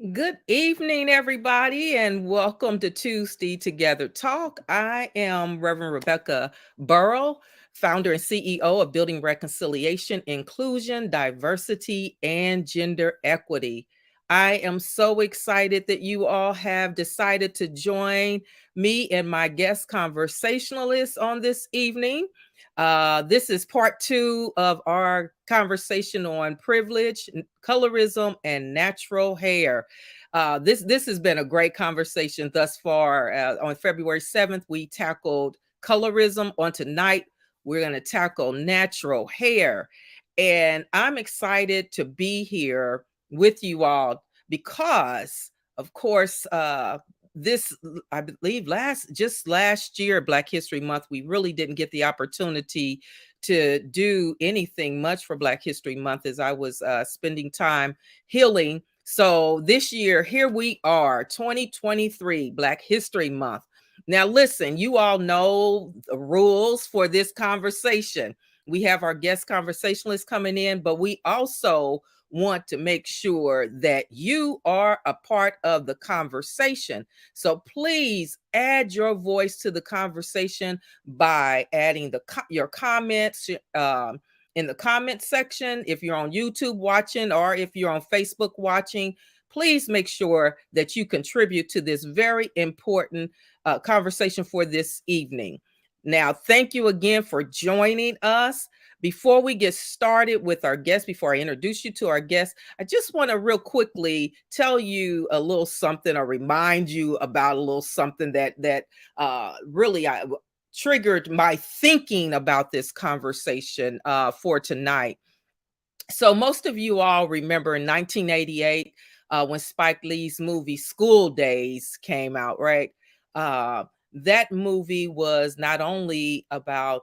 Good evening, everybody, and welcome to Tuesday Together Talk. I am Reverend Rebecca Burrow, founder and CEO of Building Reconciliation, Inclusion, Diversity, and Gender Equity. I am so excited that you all have decided to join me and my guest conversationalist on this evening. This is part two of our conversation on privilege, colorism, and natural hair. This has been a great conversation thus far. On February 7th, we tackled colorism. On tonight, we're going to tackle natural hair. And I'm excited to be here with you all because, of course, this I believe last year, Black History Month, we really didn't get the opportunity to do anything much for Black History Month as I was spending time healing. So this year, here we are, 2023, Black History Month. Now, listen, you all know the rules for this conversation. We have our guest conversationalists coming in, but we also want to make sure that you are a part of the conversation. So please add your voice to the conversation by adding your comments in the comment section. If you're on YouTube watching or if you're on Facebook watching, please make sure that you contribute to this very important conversation for this evening. Now, thank you again for joining us. Before we get started with our guest, before I introduce you to our guest, I just want to real quickly tell you a little something or remind you about a little something that really triggered my thinking about this conversation for tonight. So most of you all remember in 1988 when Spike Lee's movie School Days came out, right? That movie was not only about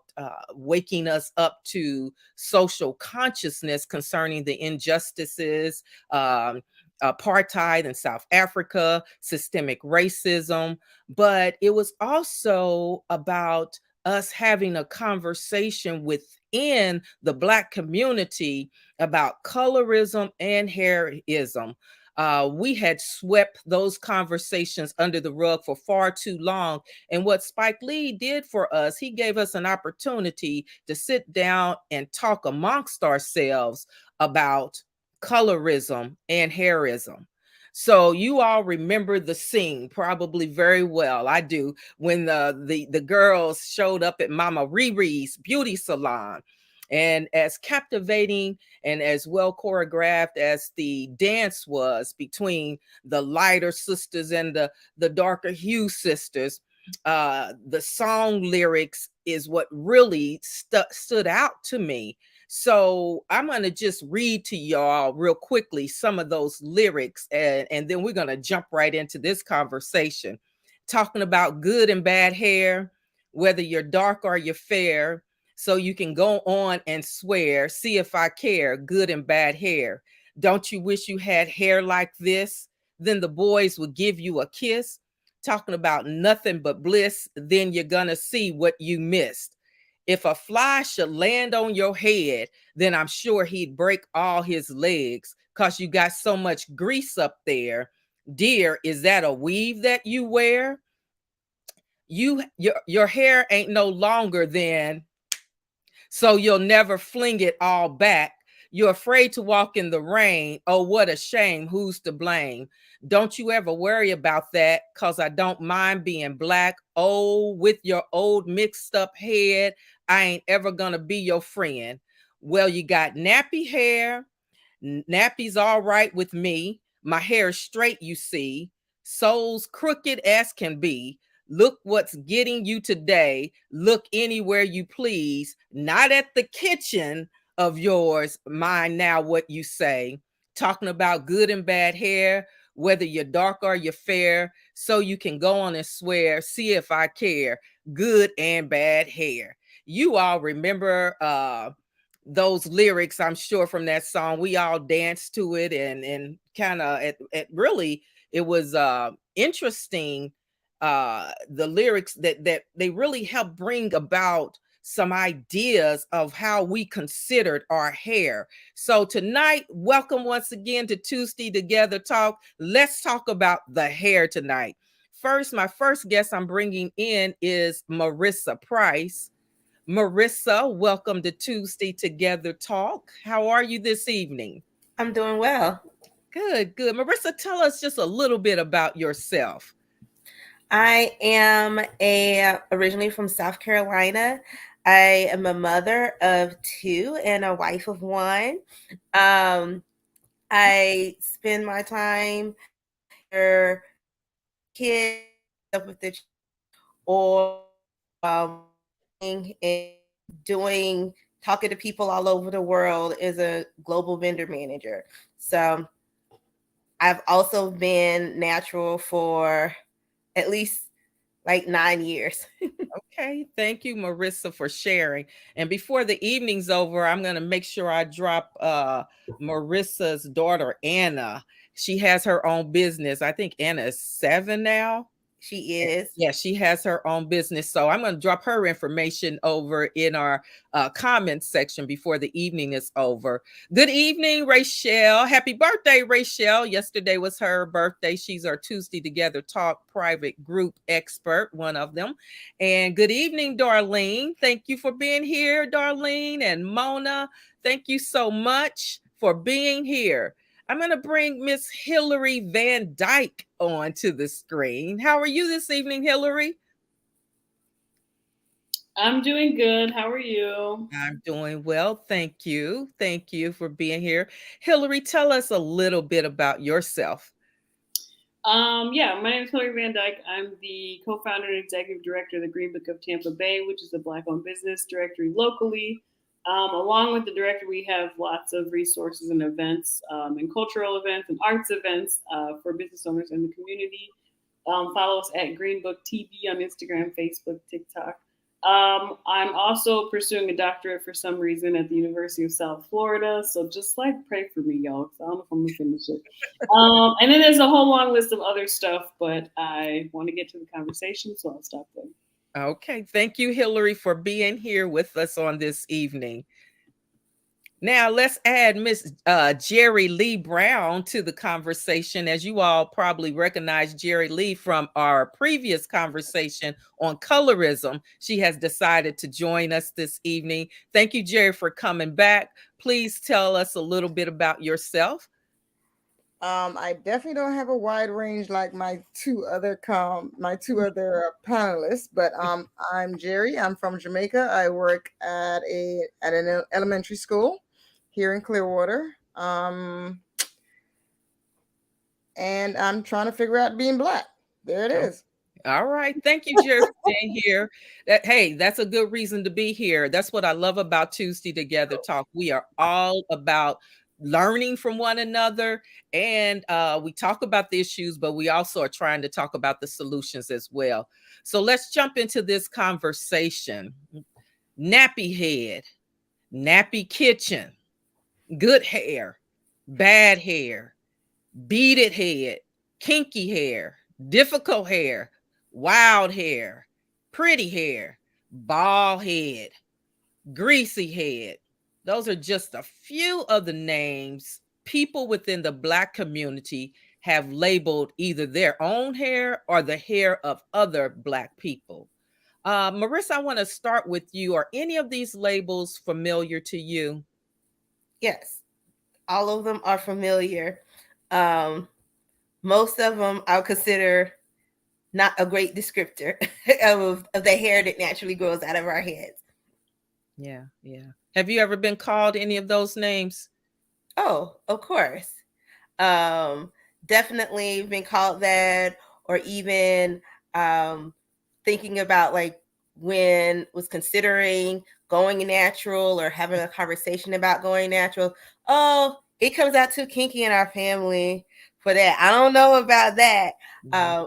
waking us up to social consciousness concerning the injustices, apartheid in South Africa, systemic racism, but it was also about us having a conversation within the Black community about colorism and hairism. We had swept those conversations under the rug for far too long. And what Spike Lee did for us, he gave us an opportunity to sit down and talk amongst ourselves about colorism and hairism. So you all remember the scene probably very well. I do, when the girls showed up at Mama Riri's beauty salon. And as captivating and as well choreographed as the dance was between the lighter sisters and the darker hue sisters, the song lyrics is what really stood out to me. So I'm going to just read to y'all real quickly some of those lyrics, and then we're going to jump right into this conversation. Talking about good and bad hair, whether you're dark or you're fair, so you can go on and swear, see if I care, good and bad hair. Don't you wish you had hair like this? Then the boys would give you a kiss. Talking about nothing but bliss, then you're going to see what you missed. If a fly should land on your head, then I'm sure he'd break all his legs because you got so much grease up there. Dear, is that a weave that you wear? Your hair ain't no longer than, so you'll never fling it all back. You're afraid to walk in the rain. Oh, what a shame. Who's to blame? Don't you ever worry about that, because I don't mind being black. Oh, with your old mixed up head, I ain't ever gonna be your friend. Well, you got nappy hair. Nappy's all right with me. My hair is straight, you see. Soul's crooked as can be. Look what's getting you today. Look anywhere you please, not at the kitchen of yours. Mind now what you say. Talking about good and bad hair, whether you're dark or you're fair, so you can go on and swear, see if I care, good and bad hair. You all remember those lyrics, I'm sure, from that song. We all danced to it, and kind of at really it was interesting, the lyrics that they really helped bring about some ideas of how we considered our hair. So tonight, welcome once again to Tuesday Together Talk. Let's talk about the hair tonight. First, my first guest I'm bringing in is Marissa Price. Marissa, welcome to Tuesday Together Talk. How are you this evening? I'm doing well. Good, good. Marissa, tell us just a little bit about yourself. I am a originally from South Carolina. I am a mother of two and a wife of one. Um, I spend my time either kids up with the or working and doing talking to people all over the world as a global vendor manager. So I've also been natural for at least like 9 years. Okay, thank you, Marissa, for sharing. And before the evening's over, I'm going to make sure I drop Marissa's daughter, Anna. She has her own business. I think Anna is 7 now. She is. Yeah, she has her own business. So I'm going to drop her information over in our comments section before the evening is over. Good evening, Rachel. Happy birthday, Rachel. Yesterday was her birthday. She's our Tuesday Together Talk private group expert, one of them. And good evening, Darlene. Thank you for being here, Darlene. And Mona, thank you so much for being here. I'm going to bring Miss Hillary Van Dyke onto the screen. How are you this evening, Hillary? I'm doing good. How are you? I'm doing well. Thank you. Thank you for being here. Hillary, tell us a little bit about yourself. Yeah, my name is Hillary Van Dyke. I'm the co-founder and executive director of the Green Book of Tampa Bay, which is a Black-owned business directory locally. Along with the director, we have lots of resources and events, and cultural events and arts events for business owners in the community. Follow us at Green Book TV on Instagram, Facebook, TikTok. I'm also pursuing a doctorate for some reason at the University of South Florida. So just like pray for me, y'all, because I don't know if I'm gonna finish it. And then there's a whole long list of other stuff, but I want to get to the conversation, so I'll stop there. Okay. Thank you, Hillary, for being here with us on this evening. Now let's add Miss Jerry Lee Brown to the conversation. As you all probably recognize Jerry Lee from our previous conversation on colorism, she has decided to join us this evening. Thank you, Jerry, for coming back. Please tell us a little bit about yourself. I definitely don't have a wide range like my two other panelists, but I'm Jerry. I'm from Jamaica. I work at an elementary school here in Clearwater. And I'm trying to figure out being black. There it is. All right. Thank you, Jerry, for being here. Hey, that's a good reason to be here. That's what I love about Tuesday Together Talk. We are all about learning from one another, and we talk about the issues, but we also are trying to talk about the solutions as well. So let's jump into this conversation. Nappy head, nappy kitchen, good hair, bad hair, beaded head, kinky hair, difficult hair, wild hair, pretty hair, bald head, greasy head. Those are just a few of the names people within the Black community have labeled either their own hair or the hair of other Black people. Marissa, I want to start with you. Are any of these labels familiar to you? Yes, all of them are familiar. Um, Most of them I'll consider not a great descriptor of the hair that naturally grows out of our heads. Yeah, yeah. Have you ever been called any of those names? Oh, of course. Um, Definitely been called that, or even um, thinking about like when was considering going natural or having a conversation about going natural. Oh, it comes out too kinky in our family for that. I don't know about that,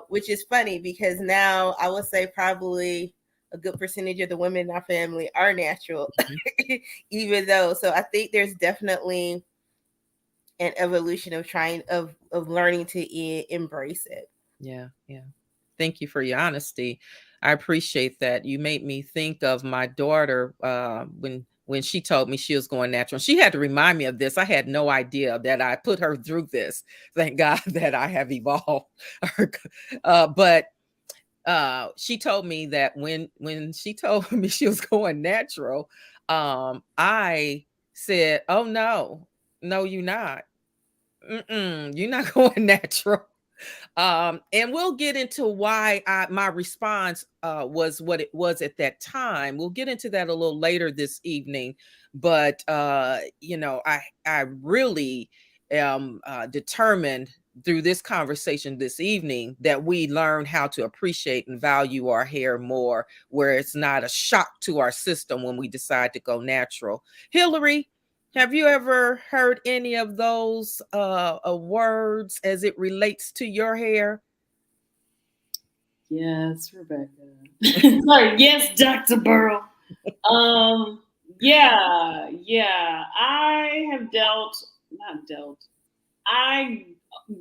which is funny because now I would say probably a good percentage of the women in our family are natural, even though. So I think there's definitely an evolution of trying of learning to embrace it. Yeah, yeah. Thank you for your honesty. I appreciate that. You made me think of my daughter when she told me she was going natural. She had to remind me of this. I had no idea that I put her through this. Thank God that I have evolved. But she told me that when she told me she was going natural, I said, "Oh no, no, you're not. You're not going natural." And we'll get into why my response was what it was at that time. We'll get into that a little later this evening. But I really am determined through this conversation this evening that we learn how to appreciate and value our hair more, where it's not a shock to our system when we decide to go natural. Hillary, have you ever heard any of those words as it relates to your hair? Yes, Rebecca. Sorry, yes, Dr. Burrow. Um, yeah. I have not dealt. I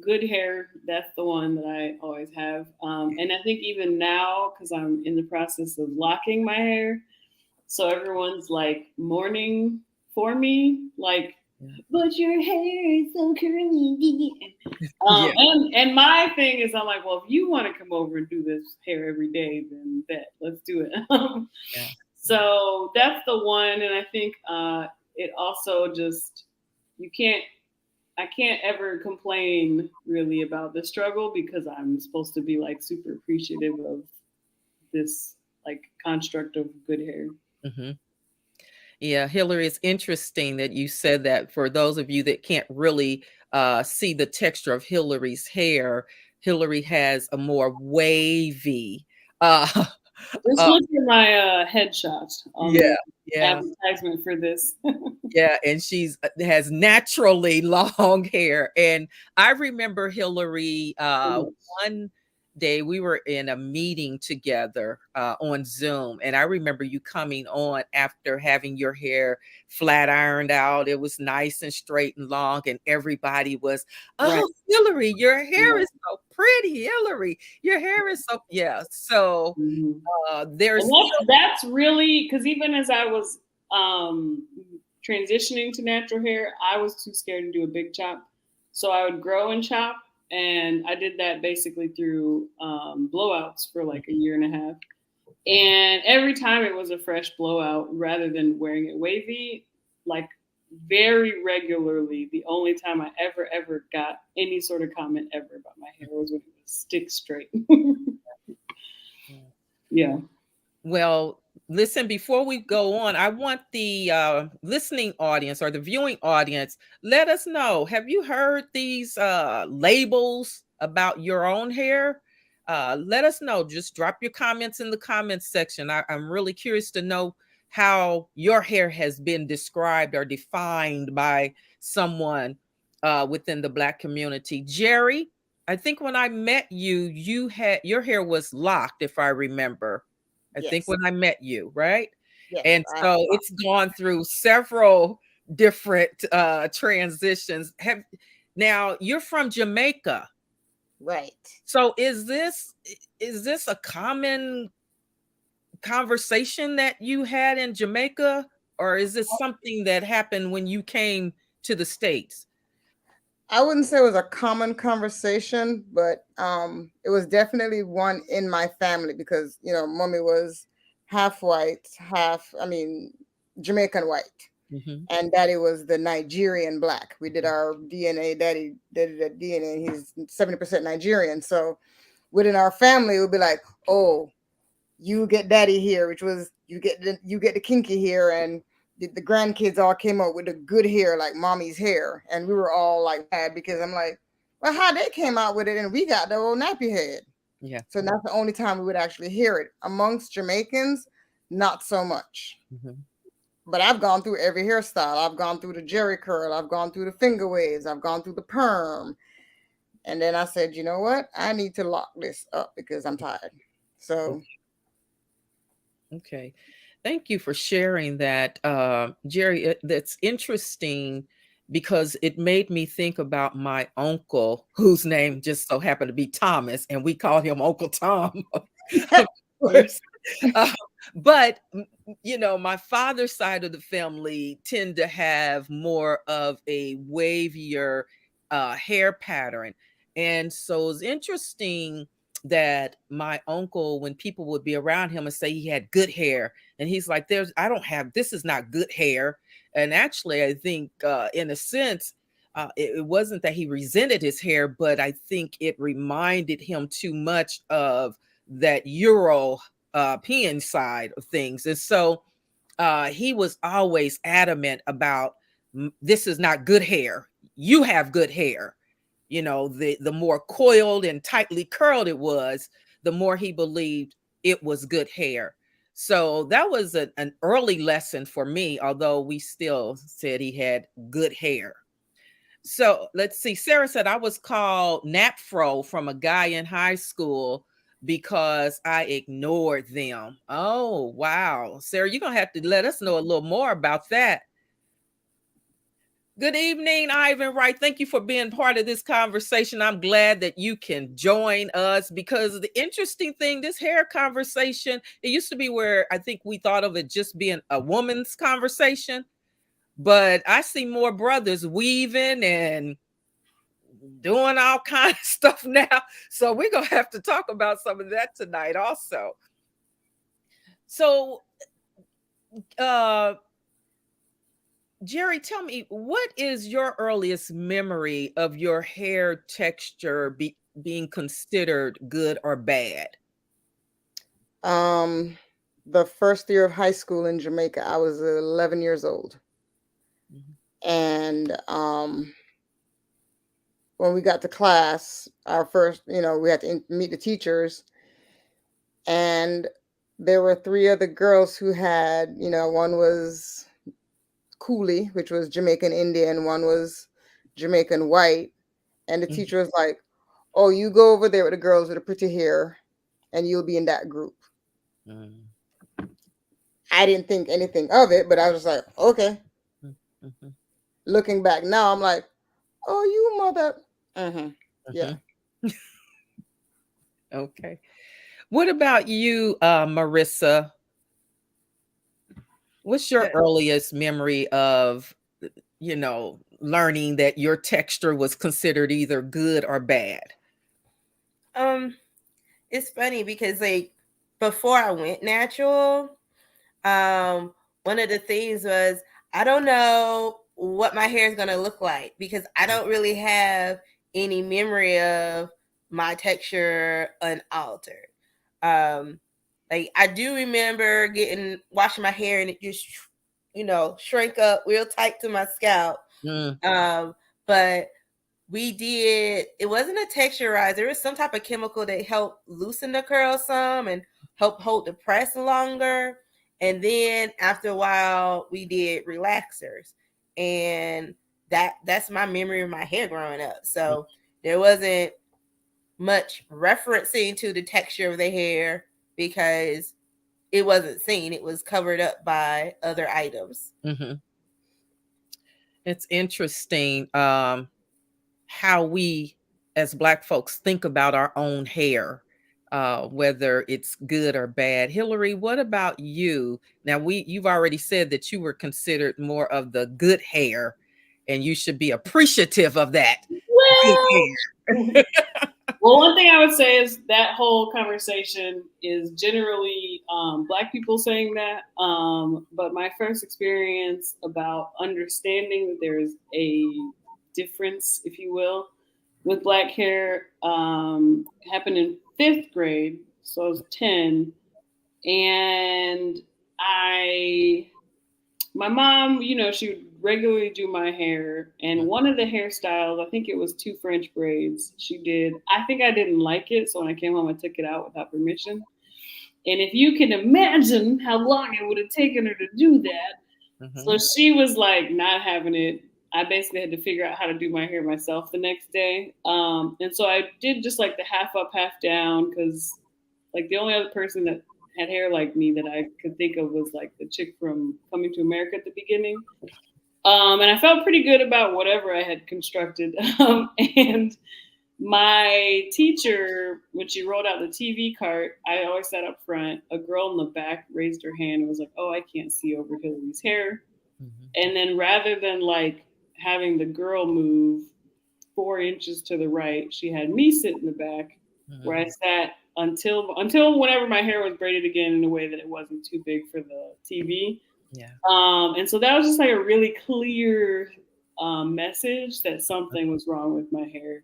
good hair. That's the one that I always have. And I think even now, because I'm in the process of locking my hair, so everyone's like mourning for me, like, but your hair is so curly. Yeah. And my thing is, I'm like, well, if you want to come over and do this hair every day, then let's do it. Yeah. So that's the one, and I think it also just I can't ever complain really about the struggle because I'm supposed to be like super appreciative of this like construct of good hair. Mm-hmm. Yeah, Hillary, it's interesting that you said that. For those of you that can't really see the texture of Hillary's hair, Hillary has a more wavy. Uh, Just uh, look at my headshot on yeah, the yeah, advertisement for this. yeah, and she's has naturally long hair. And I remember Hillary one day we were in a meeting together on Zoom, and I remember you coming on after having your hair flat ironed out. It was nice and straight and long, and everybody was, "Oh, Right. Hillary, your hair Yeah. is so pretty, Hillary. Your hair is so yeah." So Mhm. there's And that's really because even as I was transitioning to natural hair, I was too scared to do a big chop. So I would grow and chop. And I did that basically through blowouts for like a year and a half. And every time it was a fresh blowout rather than wearing it wavy, like very regularly, the only time I ever got any sort of comment ever about my hair was when it was stick straight. Yeah. Well, listen, before we go on, I want the listening audience or the viewing audience, let us know, have you heard these labels about your own hair? Let us know. Just drop your comments in the comments section. I'm really curious to know how your hair has been described or defined by someone within the Black community. Jerry, I think when I met you, you had your hair was locked, if I remember. I think Yes, when I met you, right? yes. And so it's gone through several different transitions. Have now you're from Jamaica. Right. So is this a common conversation that you had in Jamaica, or is this something that happened when you came to the States? I wouldn't say it was a common conversation, but it was definitely one in my family because mommy was half white, Jamaican white, Mm-hmm. and daddy was the Nigerian black. We did our DNA. Daddy did the DNA. And he's 70% Nigerian. So within our family, it would be like, oh, you get daddy here, which was you get the kinky hair, and the grandkids all came up with the good hair, like mommy's hair, and we were all like mad because I'm like, well, how they came out with it, and we got the old nappy head. Yeah. So that's the only time we would actually hear it amongst Jamaicans. Not so much. Mm-hmm. But I've gone through every hairstyle. I've gone through the jerry curl. I've gone through the finger waves. I've gone through the perm. And then I said, you know what? I need to lock this up because I'm tired. So Okay. Thank you for sharing that, Jerry. That's interesting because it made me think about my uncle, whose name just so happened to be Thomas, and we call him Uncle Tom. course. Uh, but my father's side of the family tend to have more of a wavier hair pattern. And so it's interesting that my uncle, when people would be around him and say he had good hair, and he's like, I don't have, this is not good hair. And actually, I think in a sense, it wasn't that he resented his hair, but I think it reminded him too much of that European side of things. And so he was always adamant about, this is not good hair. You have good hair. The more coiled and tightly curled it was, the more he believed it was good hair. So that was an early lesson for me, although we still said he had good hair. So let's see. Sarah said I was called Napfro from a guy in high school because I ignored them. Oh, wow. Sarah, you're going to have to let us know a little more about that. Good evening, Ivan Wright. Thank you for being part of this conversation. I'm glad that you can join us, because the interesting thing, this hair conversation, it used to be where I think we thought of it just being a woman's conversation, but I see more brothers weaving and doing all kinds of stuff now. So we're going to have to talk about some of that tonight also. So, Jerry, tell me, what is your earliest memory of your hair texture being considered good or bad? The first year of high school in Jamaica, I was 11 years old. Mm-hmm. And when we got to class, our first, we had to meet the teachers. And there were 3 other girls who had, one was Coolie, which was Jamaican Indian, one was Jamaican white. And the teacher was like, oh, you go over there with the girls with the pretty hair and you'll be in that group. I didn't think anything of it, but I was like, okay. Mm-hmm. Looking back now, I'm like, oh, you mother. Mm-hmm. Yeah. Okay. What about you, Marissa? What's your earliest memory of, learning that your texture was considered either good or bad? It's funny because before I went natural, one of the things was, I don't know what my hair is going to look like, because I don't really have any memory of my texture unaltered. I do remember washing my hair and it just, shrink up real tight to my scalp. But it wasn't a texturizer. It was some type of chemical that helped loosen the curl some and help hold the press longer. And then after a while, we did relaxers, and that's my memory of my hair growing up. So there wasn't much referencing to the texture of the hair because it wasn't seen. It was covered up by other items. Mm-hmm. It's interesting how we as Black folks think about our own hair, whether it's good or bad. Hillary, what about you? Now, you've already said that you were considered more of the good hair, and you should be appreciative of that. Well, well, one thing I would say is that whole conversation is generally Black people saying that. But my first experience about understanding that there's a difference, if you will, with Black hair happened in 5th grade. So I was 10. And my mom, she would regularly do my hair. And one of the hairstyles, I think it was 2 French braids, she did. I think I didn't like it. So when I came home, I took it out without permission. And if you can imagine how long it would have taken her to do that. Mm-hmm. So she was like not having it. I basically had to figure out how to do my hair myself the next day. And so I did just like the half up, half down, because like the only other person that had hair like me that I could think of was like the chick from Coming to America at the beginning. And I felt pretty good about whatever I had constructed. And My teacher, when she rolled out the TV cart, I always sat up front. A girl in the back raised her hand and was like, "Oh, I can't see over Hillary's hair." Mhm. And then rather than like having the girl move 4 inches to the right, she had me sit in the back where I Mhm. sat until whenever my hair was braided again in a way that it wasn't too big for the TV. Yeah. And so that was just like a really clear message that something was wrong with my hair.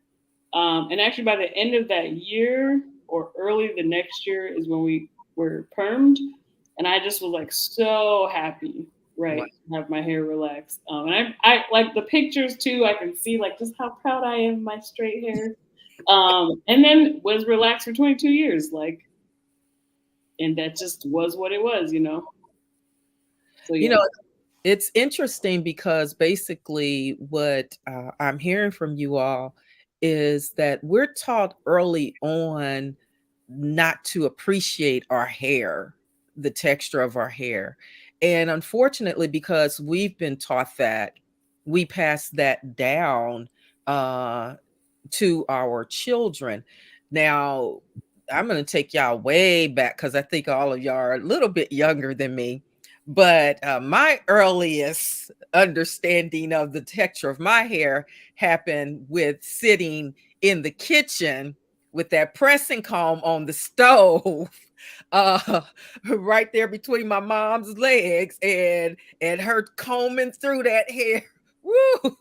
And actually, by the end of that year or early the next year is when we were permed, and I just was like so happy, Wow. right, to have my hair relaxed. And I like the pictures too. I can see like just how proud I am of my straight hair. And then was relaxed for 22 years, like, and that just was what it was, you know. So You yeah. know, it's interesting because basically what I'm hearing from you all is that we're taught early on not to appreciate our hair, the texture of our hair. And unfortunately, because we've been taught that, we pass that down uh, to our children. Now, I'm going to take y'all way back because I think all of y'all are a little bit younger than me. But my earliest understanding of the texture of my hair happened with sitting in the kitchen with that pressing comb on the stove, uh, right there between my mom's legs, and her combing through that hair. Woo!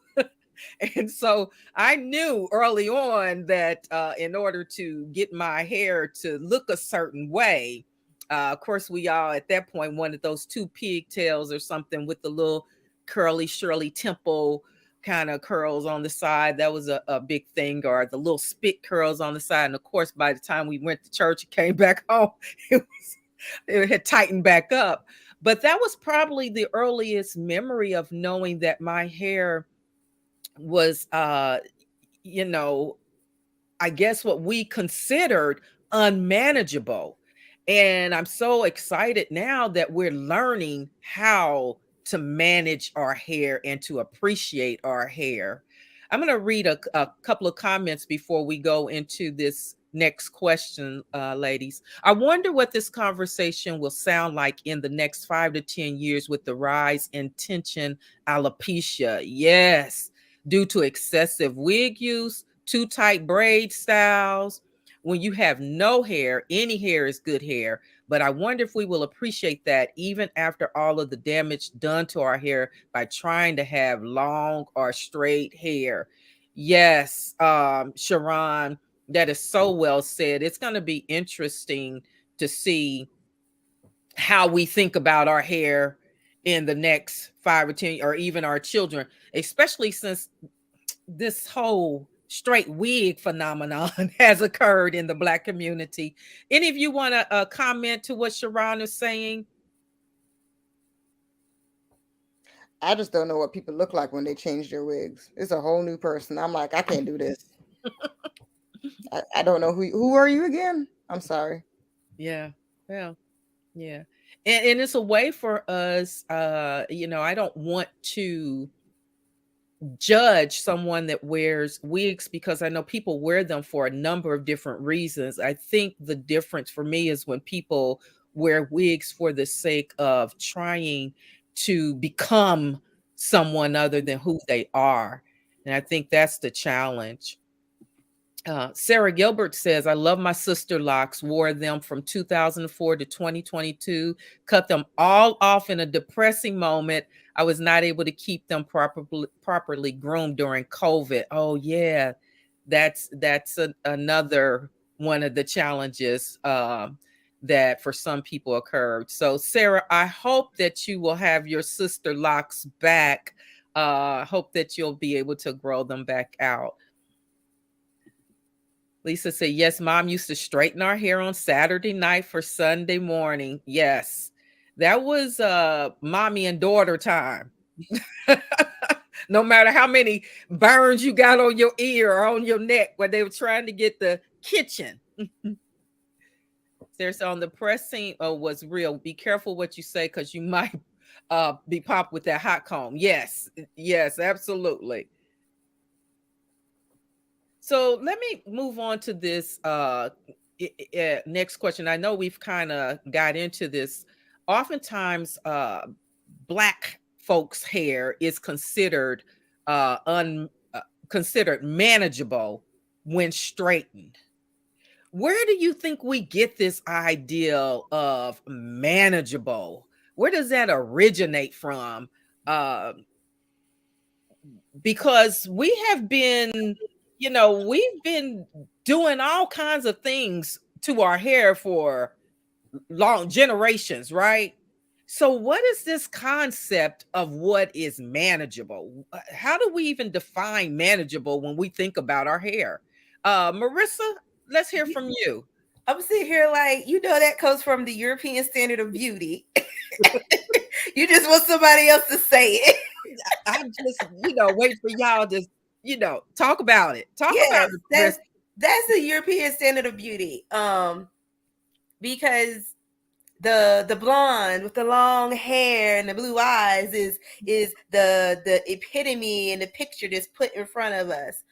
And so I knew early on that in order to get my hair to look a certain way, of course, we all at that point wanted those two pigtails or something with the little curly Shirley Temple kind of curls on the side. That was a big thing, or the little spit curls on the side. And of course, by the time we went to church and came back home, it had tightened back up. But that was probably the earliest memory of knowing that my hair was you know, I guess what we considered unmanageable. And I'm so excited now that we're learning how to manage our hair and to appreciate our hair. I'm going to read a couple of comments before we go into this next question, ladies. I wonder what this conversation will sound like in the next 5 to 10 years with the rise in tension alopecia. Yes, due to excessive wig use, too tight braid styles. When you have no hair, any hair is good hair. But I wonder if we will appreciate that even after all of the damage done to our hair by trying to have long or straight hair. Yes, Sharon, that is so well said. It's going to be interesting to see how we think about our hair in the next 5 or 10, or even our children, especially since this whole straight wig phenomenon has occurred in the Black community. Any of you want to comment to what Sharon is saying? I just don't know what people look like when they change their wigs. It's a whole new person. I'm like, I can't do this. I don't know who are you again? I'm sorry. Yeah, well, yeah. And it's a way for us, I don't want to judge someone that wears wigs because I know people wear them for a number of different reasons. I think the difference for me is when people wear wigs for the sake of trying to become someone other than who they are. And I think that's the challenge. Sarah Gilbert says, I love my sister locks, wore them from 2004 to 2022, cut them all off in a depressing moment. I was not able to keep them properly groomed during COVID. Oh, yeah, that's another one of the challenges that for some people occurred. So, Sarah, I hope that you will have your sister locks back. Hope that you'll be able to grow them back out. Lisa said, yes, mom used to straighten our hair on Saturday night for Sunday morning. Yes, that was mommy and daughter time. No matter how many burns you got on your ear or on your neck where they were trying to get the kitchen. There's on the pressing was real. Be careful what you say because you might be popped with that hot comb. Yes, yes, absolutely. So let me move on to this next question. I know we've kind of got into this. Oftentimes, black folks' hair is considered un considered manageable when straightened. Where do you think we get this ideal of manageable? Where does that originate from? Uh, because we have been, we've been doing all kinds of things to our hair for long generations, right? So, what is this concept of what is manageable? How do we even define manageable when we think about our hair? Marissa, let's hear from you. I'm sitting here like, that comes from the European standard of beauty. You just want somebody else to say it. I'm just, wait for y'all to, talk about it. Talk about Yes, it, Marissa. that's the European standard of beauty. Because the blonde with the long hair and the blue eyes is the epitome and the picture that's put in front of us,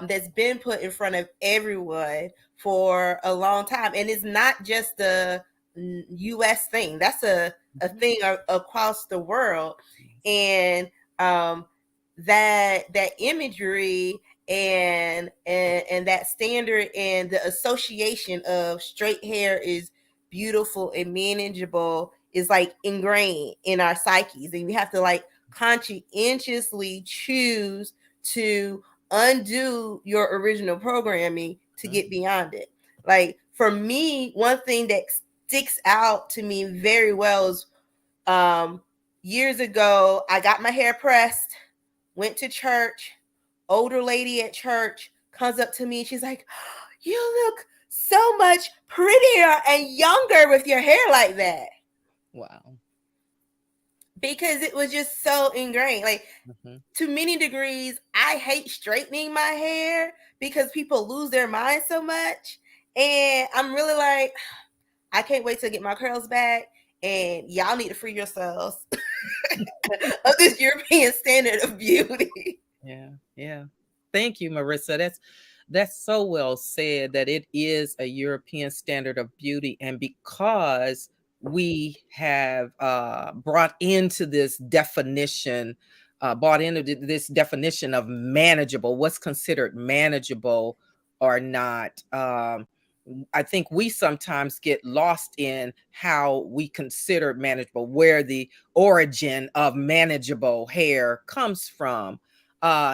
that's been put in front of everyone for a long time, and it's not just a US thing. That's a thing across the world. And that imagery and that standard and the association of straight hair is beautiful and manageable is like ingrained in our psyches, and we have to like conscientiously choose to undo your original programming to get beyond it. Like for me, one thing that sticks out to me very well is years ago I got my hair pressed, went to church, older lady at church comes up to me and she's like, "You look so much prettier and younger with your hair like that." Wow. Because it was just so ingrained. Like, to many degrees, I hate straightening my hair because people lose their mind so much. And I'm really like, I can't wait to get my curls back. And y'all need to free yourselves of this European standard of beauty. Yeah, yeah. Thank you, Marissa. That's so well said that it is a European standard of beauty, and because we have brought into this definition of manageable, what's considered manageable or not. I think we sometimes get lost in how we consider manageable, where the origin of manageable hair comes from.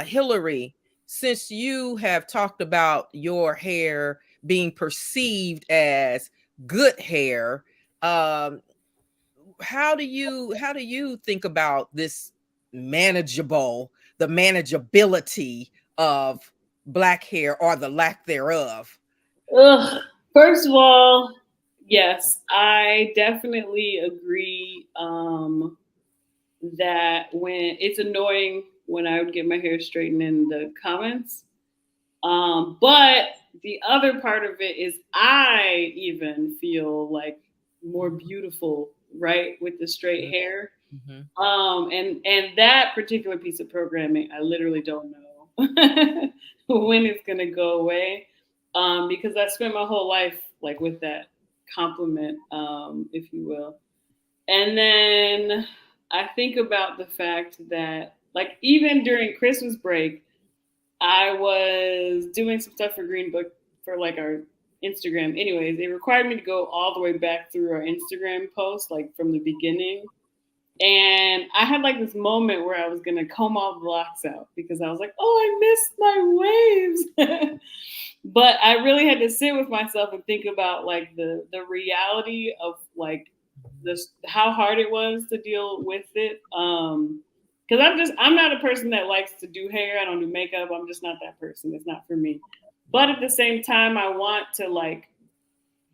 Hillary, since you have talked about your hair being perceived as good hair, how do you think about this the manageability of black hair or the lack thereof? Ugh. First of all, yes, I definitely agree that when it's annoying when I would get my hair straightened in the comments. But the other part of it is I even feel like more beautiful, right, with the straight hair. And that particular piece of programming, I literally don't know when it's gonna go away, because I spent my whole life like with that compliment, if you will. And then I think about the fact that, like, even during Christmas break, I was doing some stuff for Green Book for like our Instagram. Anyways, it required me to go all the way back through our Instagram post, like from the beginning. And I had like this moment where I was gonna comb all the locks out because I was like, "Oh, I missed my waves." But I really had to sit with myself and think about like the reality of like this, how hard it was to deal with it. Because I'm not a person that likes to do hair. I don't do makeup. I'm just not that person. It's not for me. But at the same time, I want to like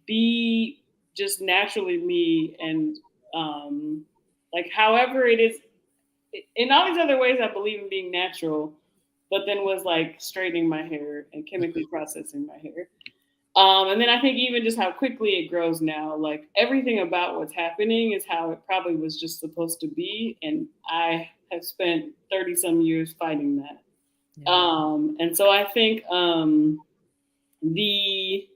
be just naturally me, and like however it is in all these other ways. I believe in being natural, but then was like straightening my hair and chemically processing my hair. And then I think even just how quickly it grows now, like everything about what's happening is how it probably was just supposed to be. And I have spent 30 some years fighting that. Yeah. And so I think the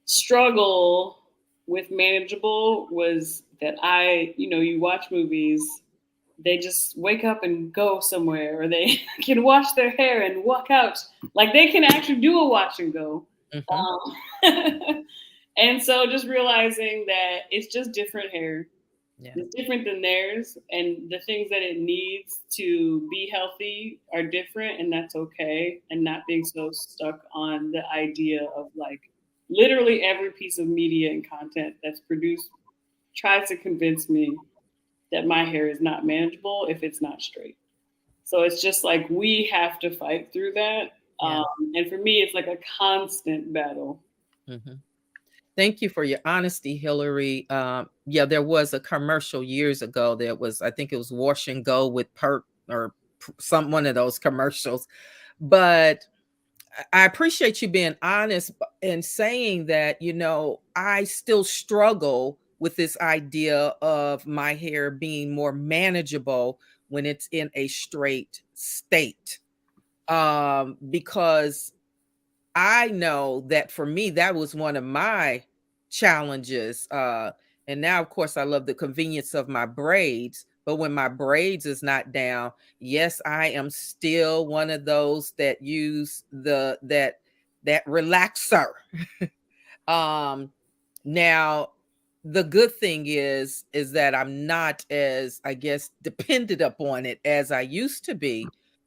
struggle with manageable was that you watch movies, they just wake up and go somewhere, or they can wash their hair and walk out. Like they can actually do a wash and go. Hmm. And so just realizing that it's just different hair. Yeah. It's different than theirs, and the things that it needs to be healthy are different, and that's okay. And not being so stuck on the idea of like literally every piece of media and content that's produced tries to convince me that my hair is not manageable if it's not straight. So it's just like we have to fight through that. Yeah. And for me, it's like a constant battle. Hmm. Thank you for your honesty, Hillary. Yeah, there was a commercial years ago that was, I think it was Wash and Go with Perk or some one of those commercials. But I appreciate you being honest and saying that, I still struggle with this idea of my hair being more manageable when it's in a straight state. Because I know that for me, that was one of my challenges. And now, of course, I love the convenience of my braids. But when my braids is not down, yes, I am still one of those that use that relaxer. Um, Now, the good thing is that I'm not as, I guess, dependent upon it as I used to be.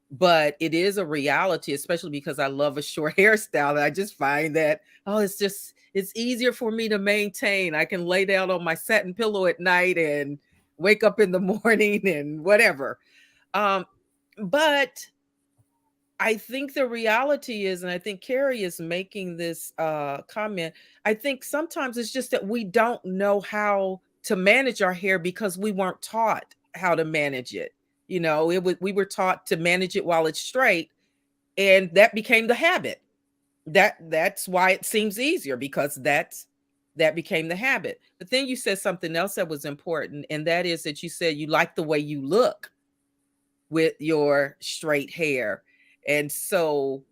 But it is a reality, especially because I love a short hairstyle. And I just find that, oh, it's easier for me to maintain. I can lay down on my satin pillow at night and wake up in the morning and whatever. Um, but I think the reality is, and I think Carrie is making this comment, I think sometimes it's just that we don't know how to manage our hair because we weren't taught how to manage it. We were taught to manage it while it's straight, and that became the habit. That's why it seems easier, because that became the habit. But then you said something else that was important, and that is that you said you like the way you look with your straight hair. And so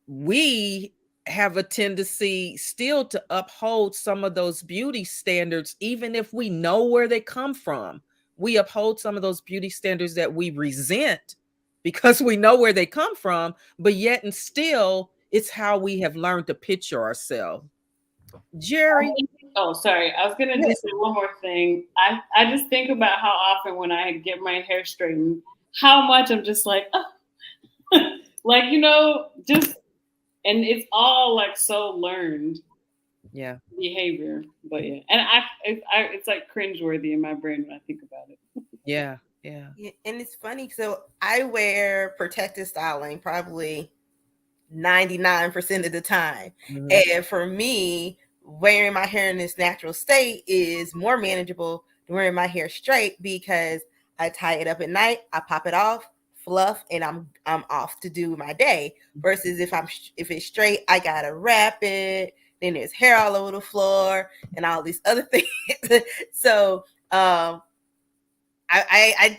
we have a tendency still to uphold some of those beauty standards, even if we know where they come from. We uphold some of those beauty standards that we resent because we know where they come from, but yet and still, it's how we have learned to picture ourselves. Jerry? Oh, sorry. I was gonna Yeah. just say one more thing. I just think about how often when I get my hair straightened, how much I'm just like, oh. Like just and it's all like so learned Yeah. behavior. But yeah, and it's like cringeworthy in my brain when I think about it. Yeah. Yeah. Yeah, and it's funny. So I wear protective styling probably 99% of the time. Mhm. And for me, wearing my hair in this natural state is more manageable than wearing my hair straight, because I tie it up at night, I pop it off, fluff, and I'm off to do my day. Versus if it's straight, I gotta wrap it. Then there's hair all over the floor and all these other things. So I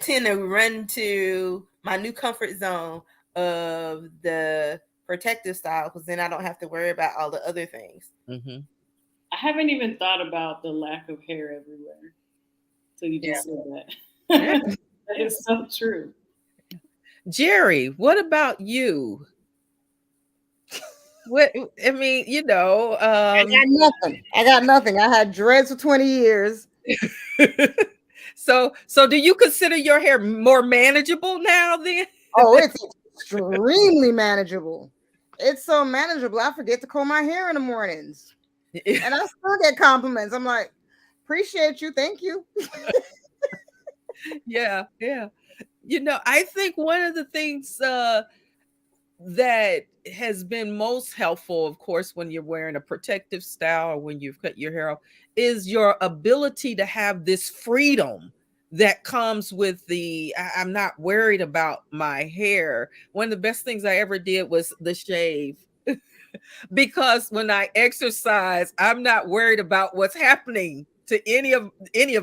tend to run to my new comfort zone of the protective style, because then I don't have to worry about all the other things. Mhm. I haven't even thought about the lack of hair everywhere. So you Yeah. just said that. Yeah. That is so true. Jerry, what about you? What I mean, I got nothing. I got nothing. I had dreads for 20 years. so do you consider your hair more manageable now then? Oh, it's extremely manageable. It's so manageable. I forget to comb my hair in the mornings. And I still get compliments. I'm like, appreciate you. Thank you. Yeah, yeah. I think one of the things that has been most helpful, of course, when you're wearing a protective style or when you've cut your hair off, is your ability to have this freedom that comes with I'm not worried about my hair. One of the best things I ever did was the shave. Because when I exercise, I'm not worried about what's happening to any of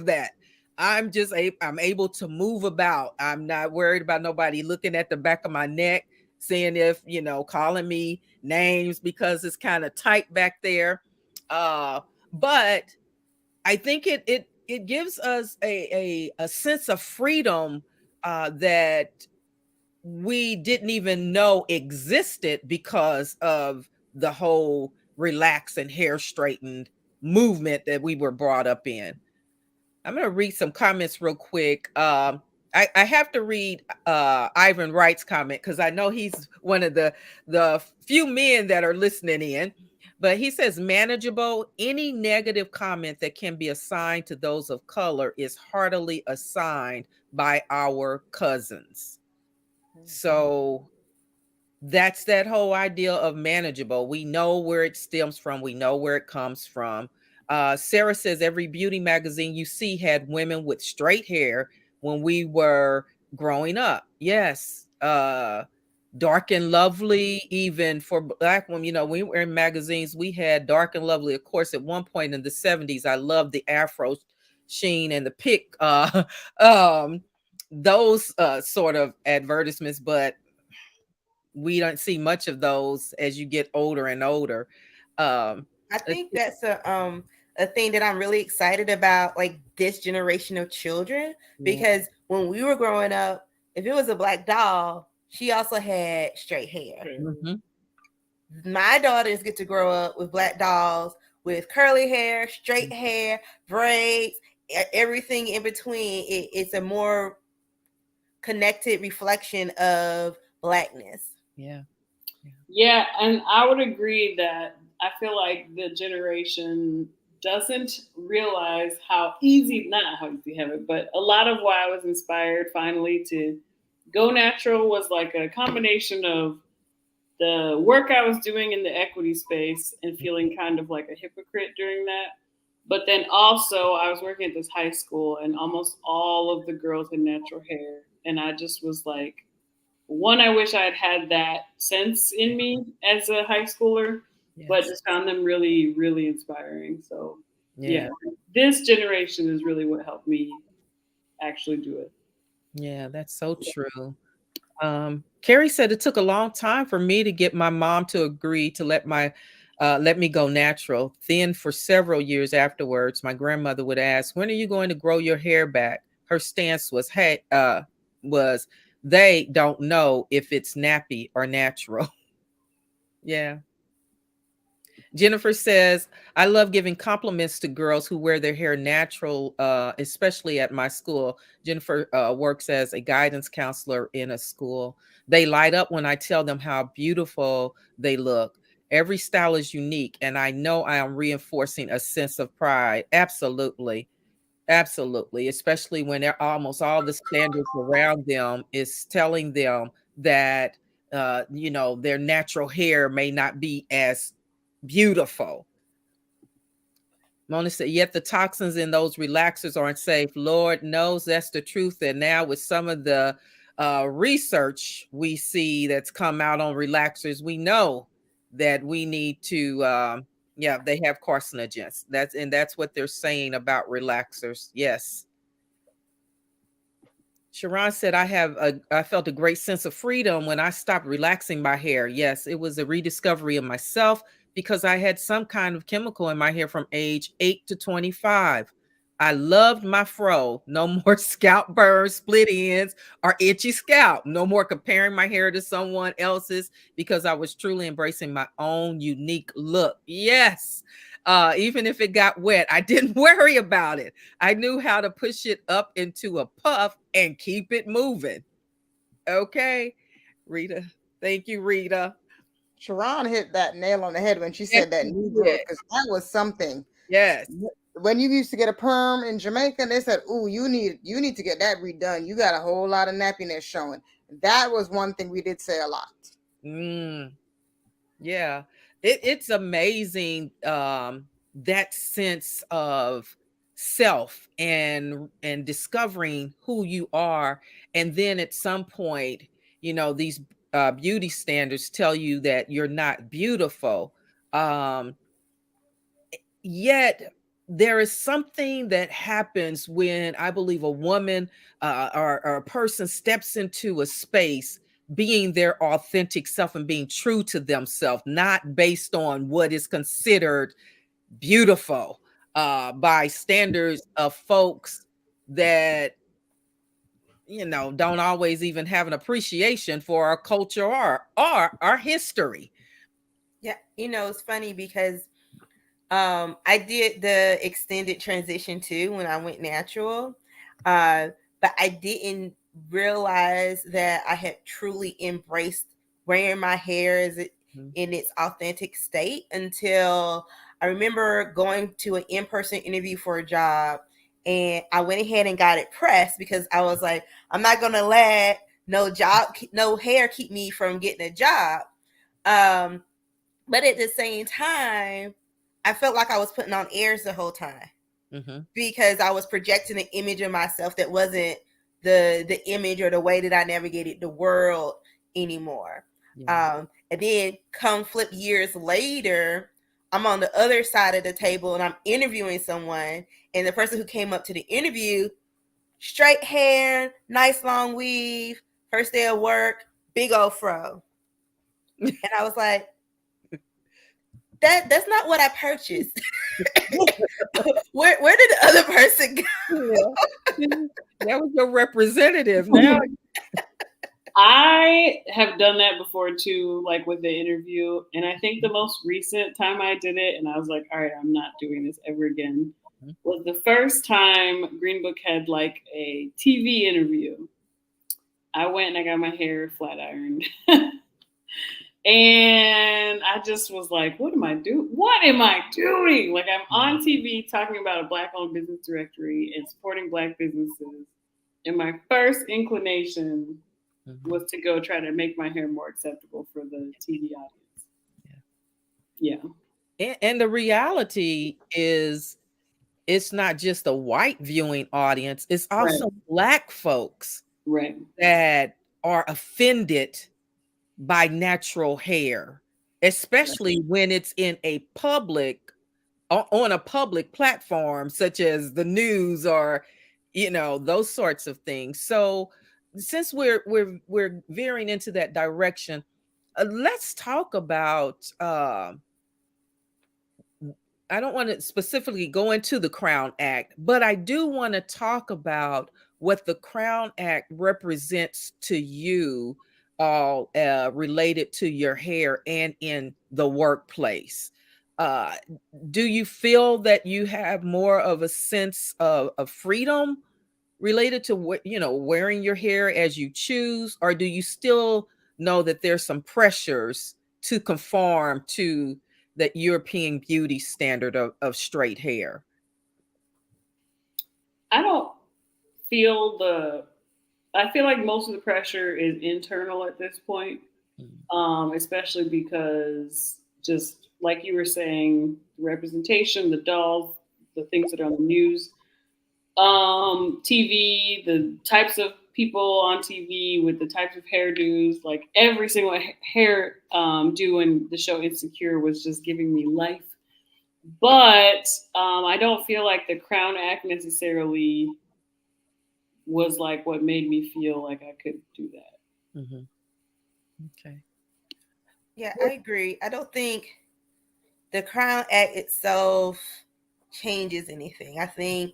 that. I'm able to move about. I'm not worried about nobody looking at the back of my neck, seeing if, calling me names because it's kind of tight back there. But I think it gives us a sense of freedom that we didn't even know existed because of the whole relax and hair straightened movement that we were brought up in. I'm going to read some comments real quick. I have to read Ivan Wright's comment because I know he's one of the few men that are listening in. But he says, manageable. Any negative comment that can be assigned to those of color is heartily assigned by our cousins. So that's that whole idea of manageable. We know where it stems from, we know where it comes from. Sarah says every beauty magazine you see had women with straight hair when we were growing up. Yes. Dark and Lovely, even for black women, we were in magazines, we had Dark and Lovely. Of course, at one point in the 70s, I loved the Afro sheen and the pick, um, those sort of advertisements, but we don't see much of those as you get older and older. I think that's a thing that I'm really excited about, like this generation of children, because when we were growing up, if it was a black doll, she also had straight hair. My daughters get to grow up with black dolls with curly hair, straight hair, braids, everything in between. It's a more connected reflection of blackness. Yeah, and I would agree that I feel like the generation doesn't realize how easy, not how easy have it, but a lot of why I was inspired finally to go natural was like a combination of the work I was doing in the equity space and feeling kind of like a hypocrite during that. But then also, I was working at this high school, and almost all of the girls had natural hair. And I just was like, one, I wish I had that sense in me as a high schooler, but just found them really, really inspiring. So, yeah, this generation is really what helped me actually do it. Yeah, that's so true. Carrie said it took a long time for me to get my mom to agree to let me go natural. Then for several years afterwards, my grandmother would ask, "When are you going to grow your hair back?" Her stance was, "Hey, was they don't know if it's nappy or natural." Yeah. Jennifer says, I love giving compliments to girls who wear their hair natural, especially at my school. Jennifer works as a guidance counselor in a school. They light up when I tell them how beautiful they look. Every style is unique, and I know I am reinforcing a sense of pride. Absolutely. Absolutely. Especially when almost all the standards around them is telling them that, their natural hair may not be as beautiful. Mona said, yet the toxins in those relaxers aren't safe. Lord knows that's the truth. And now with some of the research we see that's come out on relaxers, we know that we need to, they have carcinogens. That's what they're saying about relaxers. Yes. Sharon said, I felt a great sense of freedom when I stopped relaxing my hair. Yes, it was a rediscovery of myself because I had some kind of chemical in my hair from age 8 to 25. I loved my fro. No more scalp burns, split ends, or itchy scalp. No more comparing my hair to someone else's because I was truly embracing my own unique look. Yes. Even if it got wet, I didn't worry about it. I knew how to push it up into a puff and keep it moving. Okay, Rita. Thank you, Rita. Sharon hit that nail on the head when she Yes, said that you new did. growth, because that was something. Yes. When you used to get a perm in Jamaica, they said, "Ooh, you need to get that redone. You got a whole lot of nappiness showing." That was one thing we did say a lot. Yeah, it's amazing, that sense of self and discovering who you are, and then at some point, these beauty standards tell you that you're not beautiful. Yet there is something that happens when I believe a woman or a person steps into a space being their authentic self and being true to themselves, not based on what is considered beautiful by standards of folks that don't always even have an appreciation for our culture or our history. Yeah, it's funny because I did the extended transition too when I went natural. Uh, but I didn't realize that I had truly embraced wearing my hair Mhm. in its authentic state until I remember going to an in-person interview for a job, and I went ahead and got it pressed because I was like, I'm not gonna let no hair keep me from getting a job. Um, but at the same time, I felt like I was putting on airs the whole time Mhm. because I was projecting an image of myself that wasn't the image or the way that I navigated the world anymore. Yeah. And then come flip years later, I'm on the other side of the table and I'm interviewing someone, and the person who came up to the interview, straight hair, nice long weave, first day of work, big old fro. And I was like, that's not what I purchased. where did the other person go? Yeah. That was your representative. Now, I have done that before too, like with the interview. And I think the most recent time I did it, and I was like, all right, I'm not doing this ever again, was the first time Green Book had like a TV interview. I went and I got my hair flat ironed. And I just was like, what am I doing? What am I doing? Like, I'm on TV talking about a Black owned business directory and supporting Black businesses. And my first inclination was to go try to make my hair more acceptable for the TV audience. Yeah. and the reality is, it's not just a white viewing audience, it's Right. also Black folks Right. that are offended by natural hair, especially when it's in a public on a public platform such as the news or those sorts of things. So since we're veering into that direction, let's talk about I don't want to specifically go into the Crown Act, but I do want to talk about what the Crown Act represents to you, all related to your hair and in the workplace. Uh, do you feel that you have more of a sense of freedom related to what wearing your hair as you choose, or do you still know that there's some pressures to conform to that European beauty standard of straight hair? I don't feel I feel like most of the pressure is internal at this point, especially because just like you were saying, the representation, the dolls, the things that are on the news, TV, the types of people on TV with the types of hairdos, like every single hair do in the show Insecure was just giving me life. But I don't feel like the Crown Act necessarily was like what made me feel like I could do that. Mm-hmm. Okay. Yeah, I agree. I don't think the Crown Act itself changes anything. I think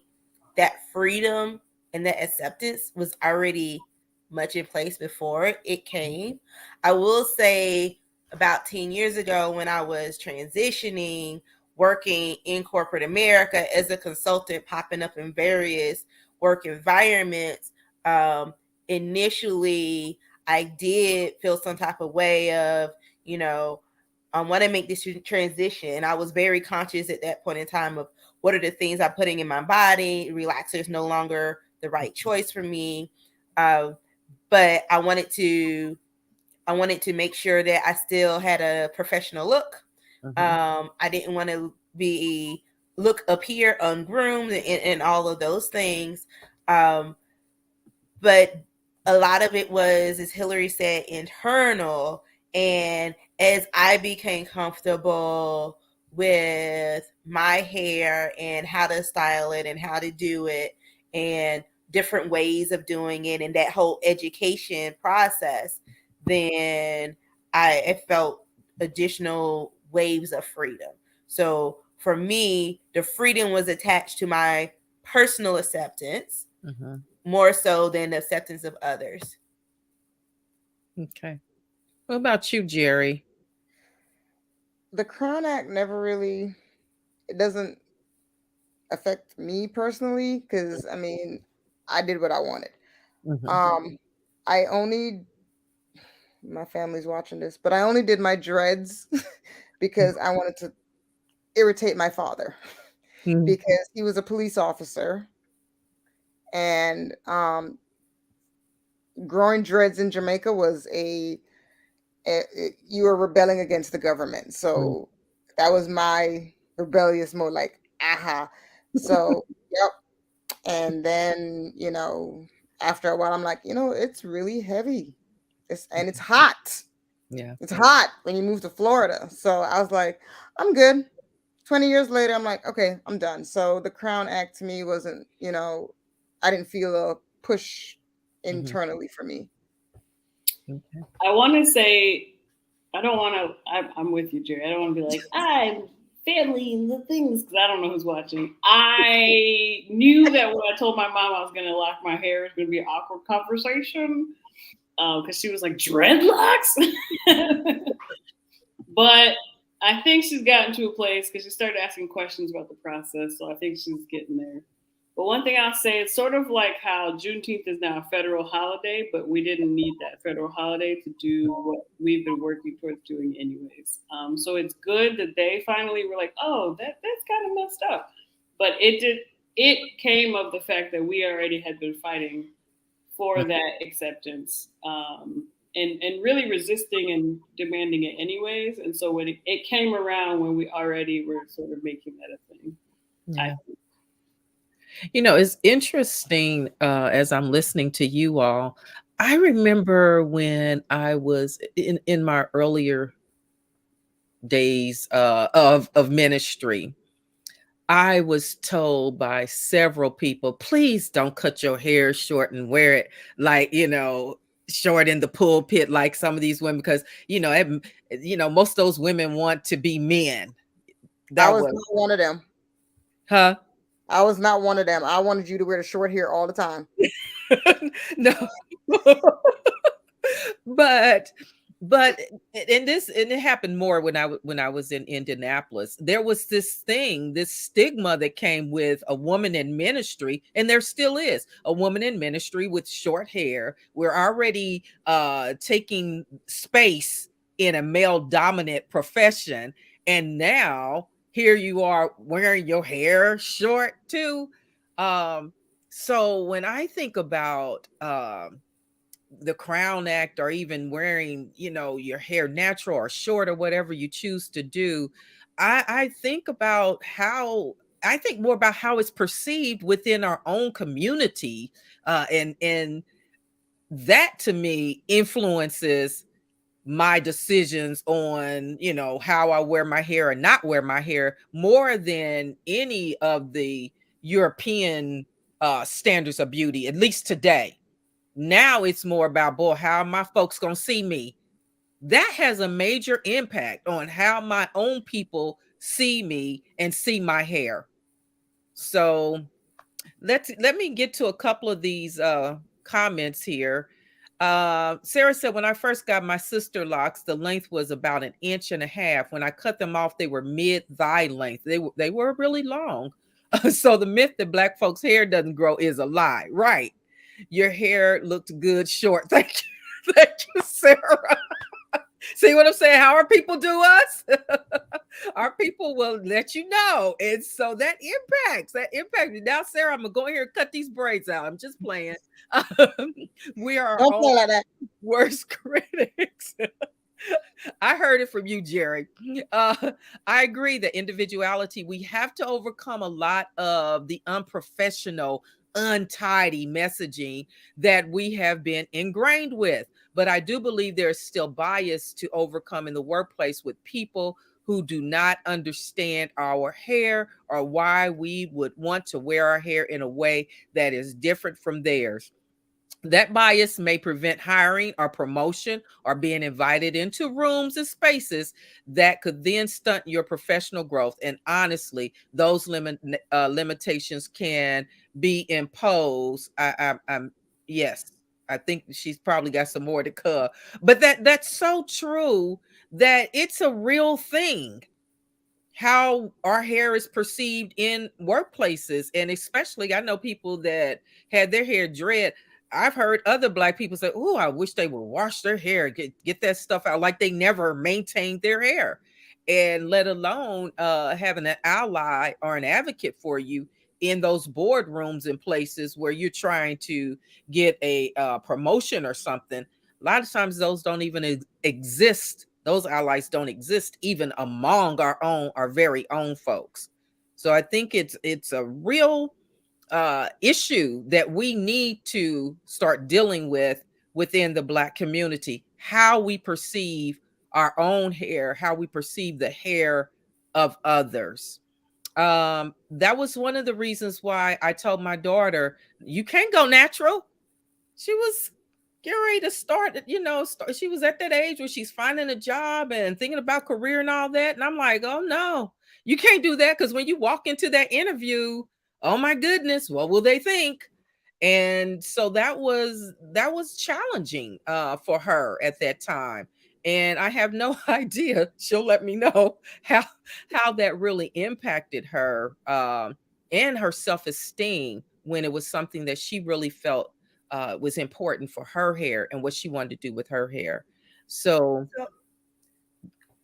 that freedom and that acceptance was already much in place before it came. I will say about 10 years ago when I was transitioning, working in corporate America as a consultant, popping up in various work environments, initially I did feel some type of way of, I want to make this transition. I was very conscious at that point in time of what are the things I'm putting in my body. Relaxer is no longer the right choice for me. But I wanted to make sure that I still had a professional look. I didn't want to appear ungroomed and all of those things. But a lot of it was, as Hillary said, internal. And as I became comfortable with my hair and how to style it and how to do it and different ways of doing it and that whole education process, then I felt additional waves of freedom. So for me, the freedom was attached to my personal acceptance Mm-hmm. more so than the acceptance of others. Okay. What about you, Jerry? The Crown Act never really, it doesn't affect me personally because I mean, I did what I wanted. Mm-hmm. Um, I only, my family's watching this, but I only did my dreads because I wanted to irritate my father Mm-hmm. because he was a police officer and growing dreads in Jamaica was you were rebelling against the government. So that was my rebellious mode, like, aha. So, yep. And then, after a while, I'm like, it's really heavy. And it's hot. Yeah. It's hot when you move to Florida. So I was like, I'm good. 20 years later, I'm like, okay, I'm done. So the Crown Act to me wasn't, I didn't feel a push Mm-hmm. internally for me. Okay. I want to say, I don't want to. I'm with you, Jerry. I don't want to be like I'm family and the things because I don't know who's watching. I knew that when I told my mom I was going to lock my hair, it was going to be an awkward conversation because she was like dreadlocks. But I think she's gotten to a place because she started asking questions about the process. So I think she's getting there. But one thing I'll say, it's sort of like how Juneteenth is now a federal holiday, but we didn't need that federal holiday to do what we've been working towards doing anyways. So it's good that they finally were like, oh, that's kind of messed up. But it came of the fact that we already had been fighting for that acceptance and really resisting and demanding it anyways. And so when it came around when we already were sort of making that a thing. Yeah. It's interesting as I'm listening to you all. I remember when I was in my earlier days of ministry, I was told by several people, please don't cut your hair short and wear it like, short in the pulpit like some of these women, because, most of those women want to be men. I That was was, not one of them. huh? I was not one of them. I wanted you to wear the short hair all the time. No. but but and it happened more when I was in Indianapolis. There was this stigma that came with a woman in ministry, and there still is a woman in ministry with short hair. We're already taking space in a male dominant profession, and now here you are wearing your hair short too. So when I think about the Crown Act, or even wearing, your hair natural or short or whatever you choose to do, I think about how I think more about how it's perceived within our own community, and that to me influences my decisions on, how I wear my hair or not wear my hair more than any of the European standards of beauty, at least today. Now it's more about, boy, how are my folks gonna see me? That has a major impact on how my own people see me and see my hair. So let me get to a couple of these comments here. Sarah said, when I first got my sister locks, the length was about 1.5 inches. When I cut them off, they were mid thigh length. They were really long. So the myth that black folks' hair doesn't grow is a lie. Right. Your hair looked good short. Thank you. Thank you, Sarah. See what I'm saying? How our people do us? Our people will let you know. And so that impacts. Now, Sarah, I'm going to go here and cut these braids out. I'm just playing. We are our Don't own play like that. worst critics. I heard it from you, Jerry. I agree that individuality, we have to overcome a lot of the unprofessional, untidy messaging that we have been ingrained with. But I do believe there's still bias to overcome in the workplace with people who do not understand our hair or why we would want to wear our hair in a way that is different from theirs. That bias may prevent hiring or promotion or being invited into rooms and spaces that could then stunt your professional growth. And honestly, those limitations can be imposed. I'm yes, I think she's probably got some more to come, but that's so true that it's a real thing how our hair is perceived in workplaces. And especially I know people that had their hair dread. I've heard other black people say, oh, I wish they would wash their hair, get that stuff out, like they never maintained their hair. And let alone having an ally or an advocate for you in those boardrooms and places where you're trying to get a promotion or something. A lot of times those don't even exist. Those allies don't exist even among our very own folks. So I think it's a real issue that we need to start dealing with within the Black community. How we perceive our own hair, how we perceive the hair of others. That was one of the reasons why I told my daughter, you can't go natural. She was getting ready to start, she was at that age where she's finding a job and thinking about career and all that. And I'm like, oh no, you can't do that. Because when you walk into that interview, oh my goodness, what will they think? And so that was challenging for her at that time. And I have no idea, she'll let me know how that really impacted her and her self-esteem when it was something that she really felt was important for her hair and what she wanted to do with her hair. So, So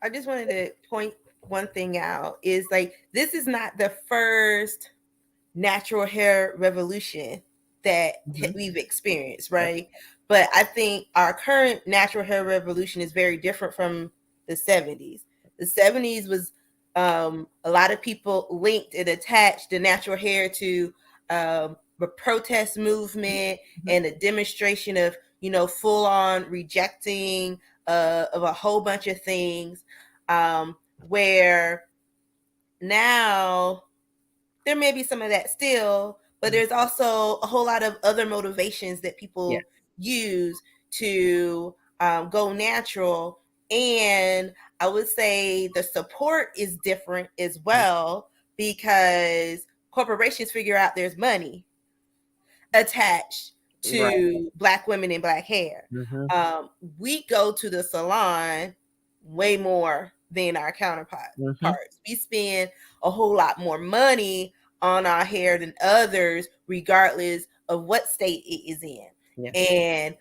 I just wanted to point one thing out is like this is not the first natural hair revolution that mhm, we've experienced, right? But I think our current natural hair revolution is very different from the 70s. The 70s was a lot of people linked and attached the natural hair to the protest movement mhm, and a demonstration of, full on rejecting of a whole bunch of things, where now there may be some of that still, but mhm. there's also a whole lot of other motivations that Yeah, people use to go natural. And I would say the support is different as mhm, well because corporations figure out there's money attached right. to Black women and Black hair. Mhm, We go to the salon way more than our counterparts. mhm, We spend a whole lot more money on our hair than others, regardless of what state it is in. yeah, And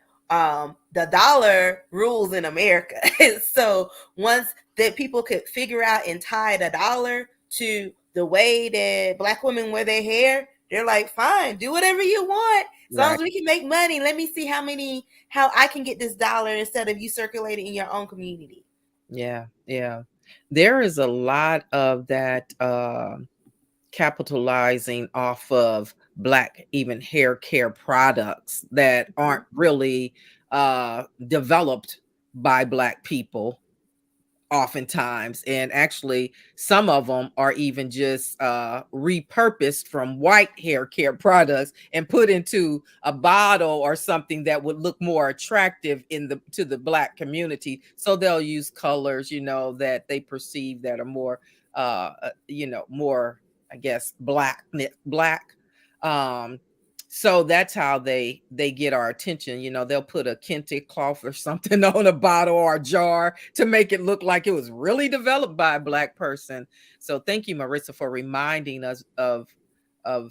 the dollar rules in America. So once that people could figure out and tie the dollar to the way that Black women wear their hair, they're like, fine, do whatever you want. As long right. as we can make money, let me see how I can get this dollar instead of you circulating in your own community. Yeah, yeah. There is a lot of that capitalizing off of Black even hair care products that aren't really developed by Black people oftentimes. And actually some of them are even just repurposed from white hair care products and put into a bottle or something that would look more attractive in the to the Black community. So they'll use colors, that they perceive that are more more, I guess, black. um so that's how they get our attention. They'll put a kente cloth or something on a bottle or a jar to make it look like it was really developed by a Black person. So thank you, Marissa, for reminding us of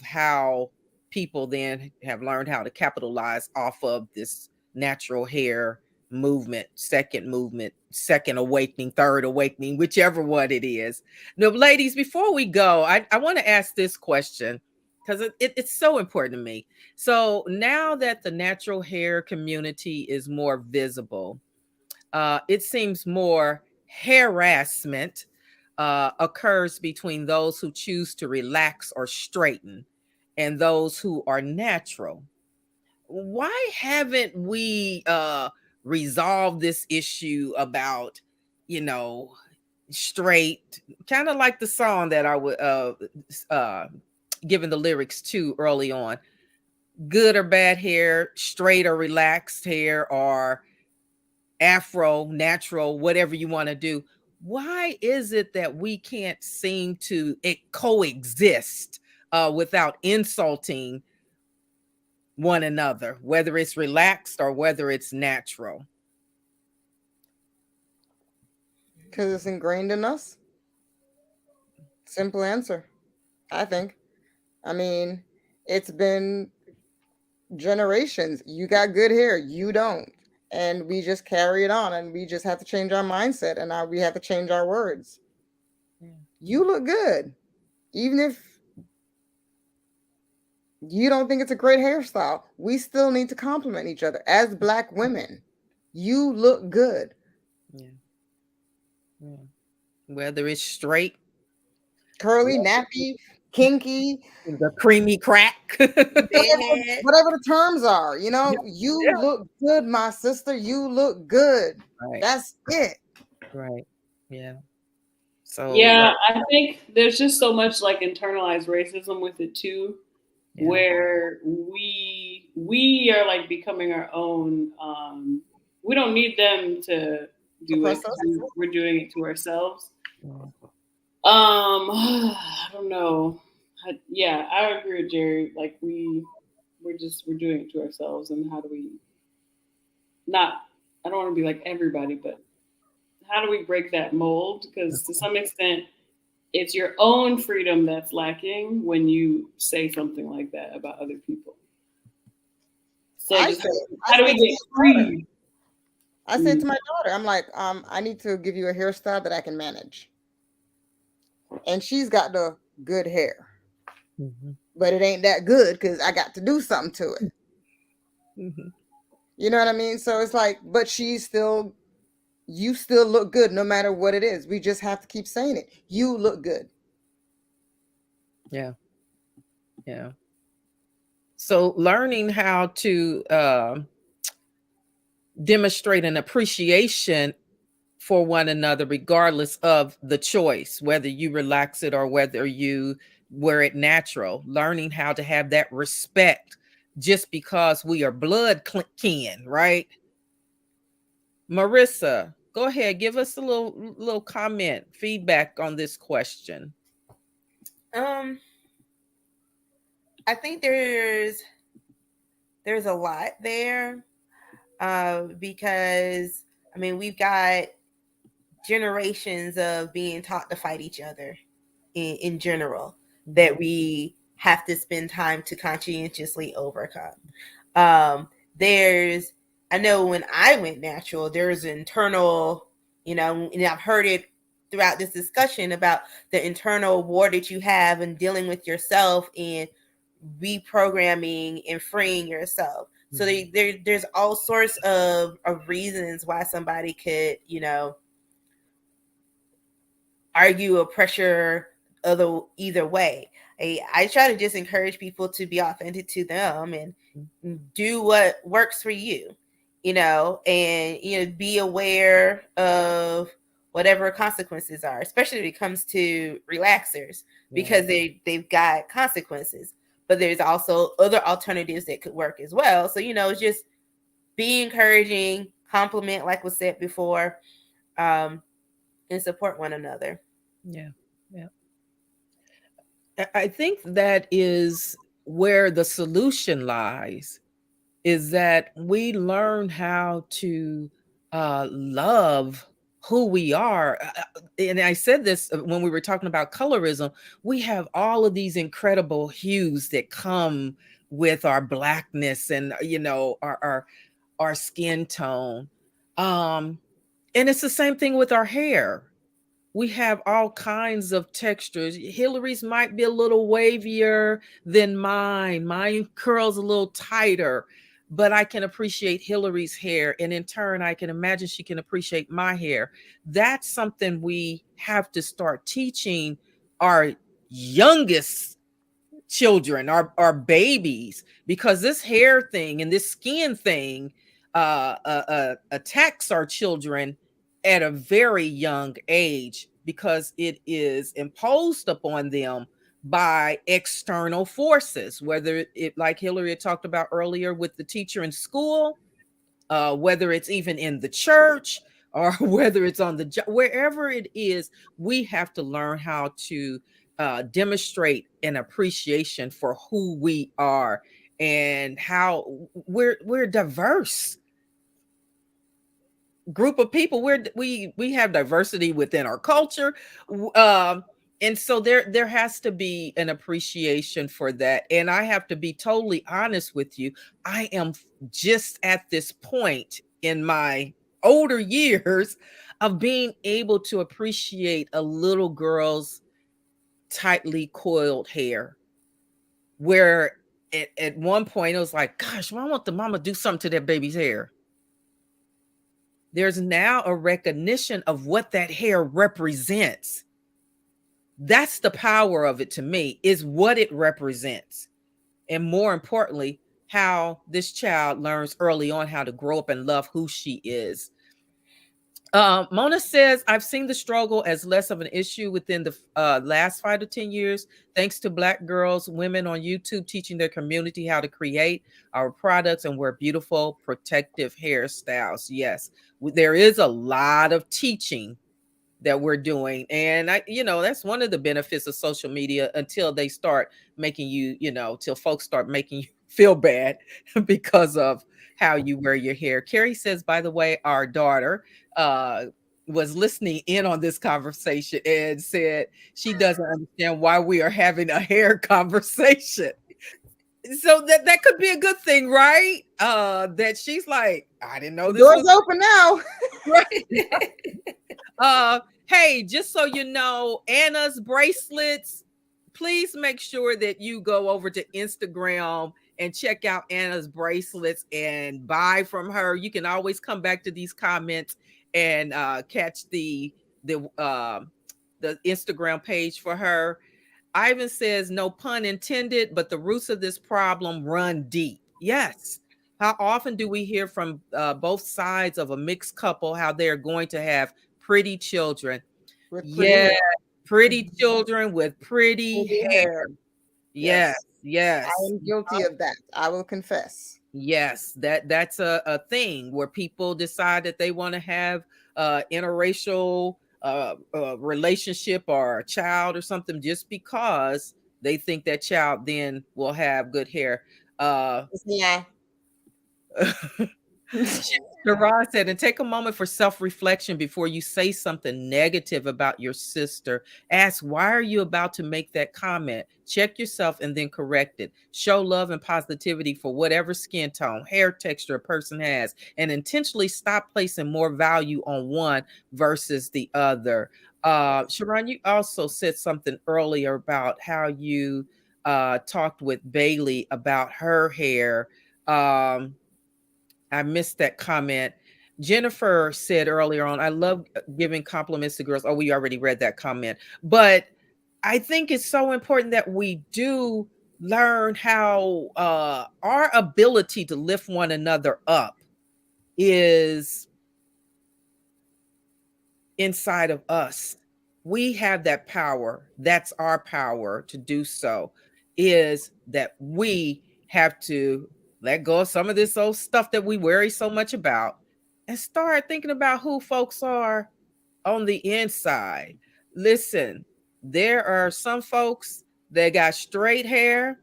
how people then have learned how to capitalize off of this natural hair movement, second awakening, third awakening, whichever one it is. Now, ladies, before we go, I want to ask this question because it's so important to me. So now that the natural hair community is more visible, it seems more harassment occurs between those who choose to relax or straighten and those who are natural. Why haven't we resolved this issue about, you know, straight, kind of like the song that I would given the lyrics to early on. Good or bad hair, straight or relaxed hair, or afro, natural, whatever you want to do. Why is it that we can't seem to coexist without insulting one another, whether it's relaxed or whether it's natural? Because it's ingrained in us. Simple answer, I think. I mean, it's been generations. You got good hair, you don't. And we just carry it on, and we just have to change our mindset, and now we have to change our words. Yeah. You look good. Even if you don't think it's a great hairstyle, we still need to compliment each other as Black women. You look good. Yeah. Yeah. Whether it's straight, Curly, nappy, kinky, the creamy crack. Bedhead. whatever the terms are, you Yeah. know, you look good, my sister. You look good. Right. That's it. Right. Yeah. So Yeah, I think there's just so much like internalized racism with it too, yeah. where we are like becoming our own. We don't need them to do it. Oppress us. We're doing it to ourselves. Yeah. I don't know. Yeah, I agree with Jerry. Like we're doing it to ourselves, and how do we not? I don't want to be like everybody, but how do we break that mold? Because to some extent, it's your own freedom that's lacking when you say something like that about other people. So I just say, how do we get free? I said to my daughter, I'm like, I need to give you a hairstyle that I can manage. And she's got the good hair, Mm-hmm. but it ain't that good because I got to do something to it. Mm-hmm. You know what I mean? So it's like, but you still look good no matter what it is. We just have to keep saying it. You look good. Yeah. Yeah. So learning how to demonstrate an appreciation for one another, regardless of the choice, whether you relax it or whether you wear it natural, learning how to have that respect just because we are blood kin, right? Marissa, go ahead, give us a little comment, feedback on this question. I think there's a lot there, because I mean we've got generations of being taught to fight each other in general that we have to spend time to conscientiously overcome. There's, I know when I went natural, there's internal, and I've heard it throughout this discussion about the internal war that you have and dealing with yourself and reprogramming and freeing yourself. So there's all sorts of reasons why somebody could, argue or pressure either way. I try to just encourage people to be authentic to them and do what works for you, and be aware of whatever consequences are, especially when it comes to relaxers, because they've got consequences. But there's also other alternatives that could work as well. So, just be encouraging, compliment, like was said before, and support one another. Yeah. Yeah. I think that is where the solution lies, is that we learn how to love who we are. And I said this when we were talking about colorism. We have all of these incredible hues that come with our blackness and our skin tone. And it's the same thing with our hair. We have all kinds of textures. Hillary's might be a little wavier than mine. Mine curls a little tighter, but I can appreciate Hillary's hair. And in turn, I can imagine she can appreciate my hair. That's something we have to start teaching our youngest children, our babies, because this hair thing and this skin thing attacks our children at a very young age, because it is imposed upon them by external forces, whether it, like Hillary had talked about earlier with the teacher in school, whether it's even in the church, or whether it's on the job, wherever it is. We have to learn how to demonstrate an appreciation for who we are and how we're diverse group of people. We have diversity within our culture. And so there has to be an appreciation for that. And I have to be totally honest with you. I am just at this point in my older years of being able to appreciate a little girl's tightly coiled hair, where at one point it was like, gosh, why won't the mama do something to that baby's hair? There's now a recognition of what that hair represents. That's the power of it to me, is what it represents. And more importantly, how this child learns early on how to grow up and love who she is. Mona says, I've seen the struggle as less of an issue within the last 5 to 10 years, thanks to Black girls, women on YouTube teaching their community how to create our products and wear beautiful protective hairstyles. Yes, there is a lot of teaching that we're doing. And that's one of the benefits of social media, until they start making you, till folks start making you feel bad because of how you wear your hair. Carrie says, by the way, our daughter was listening in on this conversation and said she doesn't understand why we are having a hair conversation. So that could be a good thing, right? That she's like, I didn't know The this door's was open now. right. Hey, just so you know, Anna's bracelets, please make sure that you go over to Instagram and check out Anna's bracelets and buy from her. You can always come back to these comments and catch the Instagram page for her. Ivan says, no pun intended, but the roots of this problem run deep. Yes. How often do we hear from both sides of a mixed couple how they're going to have pretty children? With pretty Yeah, hair. pretty children with pretty Pretty hair. hair. Yes, Yes. yes. I am guilty of that. I will confess. Yes, that's a thing where people decide that they want to have interracial relationship or a child or something just because they think that child then will have good hair. Yeah. Sharon said, and take a moment for self-reflection before you say something negative about your sister. Ask, why are you about to make that comment? Check yourself and then correct it. Show love and positivity for whatever skin tone, hair texture a person has, and intentionally stop placing more value on one versus the other. Sharon, you also said something earlier about how you talked with Bailey about her hair. I missed that comment. Jennifer said earlier on, I love giving compliments to girls. Oh, we already read that comment. But I think it's so important that we do learn how our ability to lift one another up is inside of us. We have that power. That's our power to do so, is that we have to let go of some of this old stuff that we worry so much about and start thinking about who folks are on the inside. Listen, there are some folks that got straight hair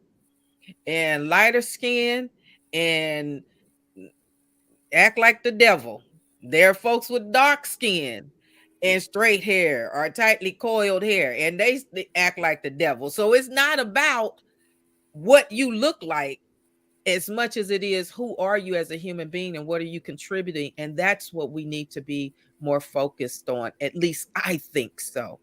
and lighter skin and act like the devil. There are folks with dark skin and straight hair or tightly coiled hair, and they act like the devil. So it's not about what you look like as much as it is who are you as a human being and what are you contributing. And that's what we need to be more focused on. At least I think so.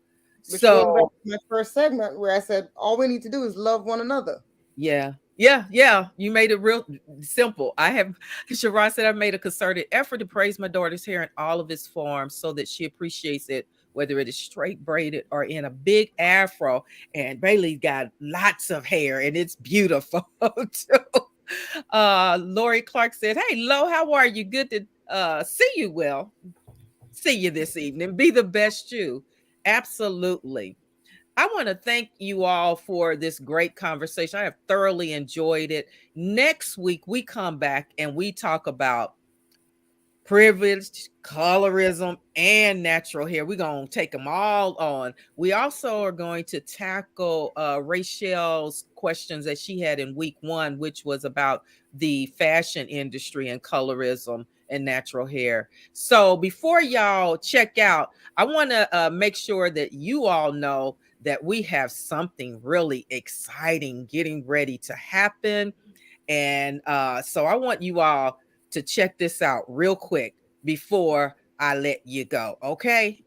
Which goes back So to my first segment where I said all we need to do is love one another. yeah. You made it real simple. Sharon said, I've made a concerted effort to praise my daughter's hair in all of its forms so that she appreciates it, whether it is straight braided or in a big afro. And Bailey's got lots of hair and it's beautiful too. Lori Clark said, hey, Lo, how are you? Good to see you. Well, see you this evening. Be the best you. Absolutely. I want to thank you all for this great conversation. I have thoroughly enjoyed it. Next week, we come back and we talk about privilege, colorism, and natural hair. We're going to take them all on. We also are going to tackle Rachel's questions that she had in week one, which was about the fashion industry and colorism and natural hair. So before y'all check out, I want to make sure that you all know that we have something really exciting getting ready to happen. And so I want you all to check this out real quick before I let you go. Okay.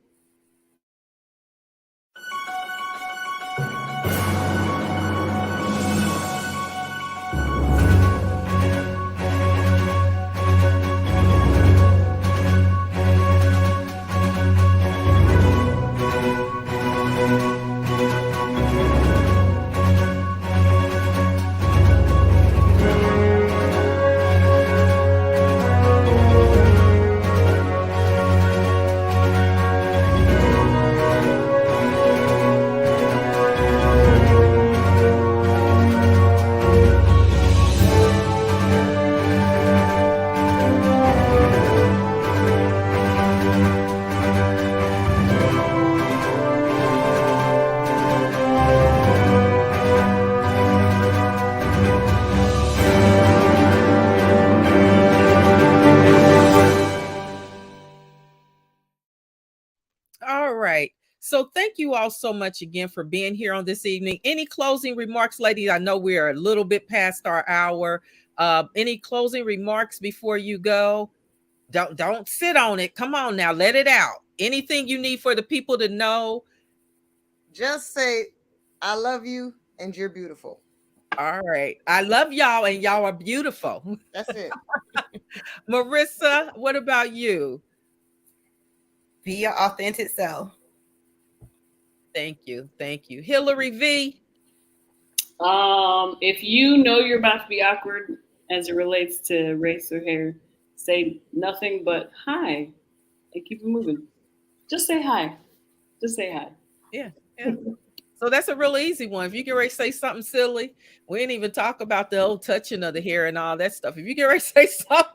All right. So thank you all so much again for being here on this evening. Any closing remarks, ladies? I know we are a little bit past our hour. Any closing remarks before you go? Don't sit on it. Come on now, let it out. Anything you need for the people to know? Just say, I love you and you're beautiful. All right. I love y'all and y'all are beautiful. That's it. Marissa, what about you? Be your authentic self. Thank you. Thank you. Hillary V. If you know you're about to be awkward as it relates to race or hair, say nothing but hi and keep it moving. Just say hi. Just say hi. Yeah. Yeah. So that's a real easy one. If you get ready to say something silly, we ain't even talk about the old touching of the hair and all that stuff. If you get ready to say something,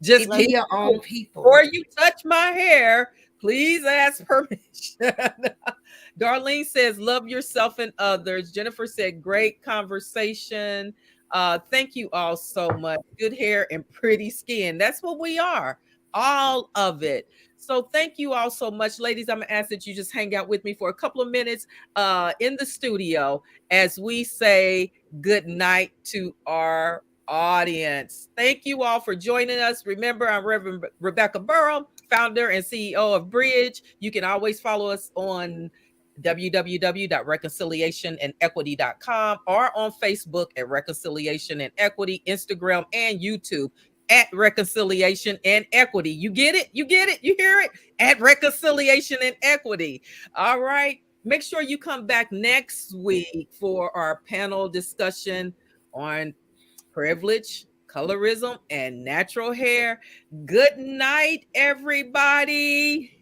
just Be keep your own people. before you touch my hair, please ask permission. Darlene says, love yourself and others. Jennifer said, great conversation. Thank you all so much. Good hair and pretty skin. That's what we are, all of it. So thank you all so much, ladies. I'm gonna ask that you just hang out with me for a couple of minutes in the studio as we say good night to our audience. Thank you all for joining us. Remember, I'm Reverend Rebecca Burrow, founder and CEO of Bridge. You can always follow us on www.reconciliationandequity.com or on Facebook at Reconciliation and Equity, Instagram and YouTube at Reconciliation and Equity. You get it? You get it? You hear it? At Reconciliation and Equity. All right. Make sure you come back next week for our panel discussion on privilege, colorism, and natural hair. Good night, everybody.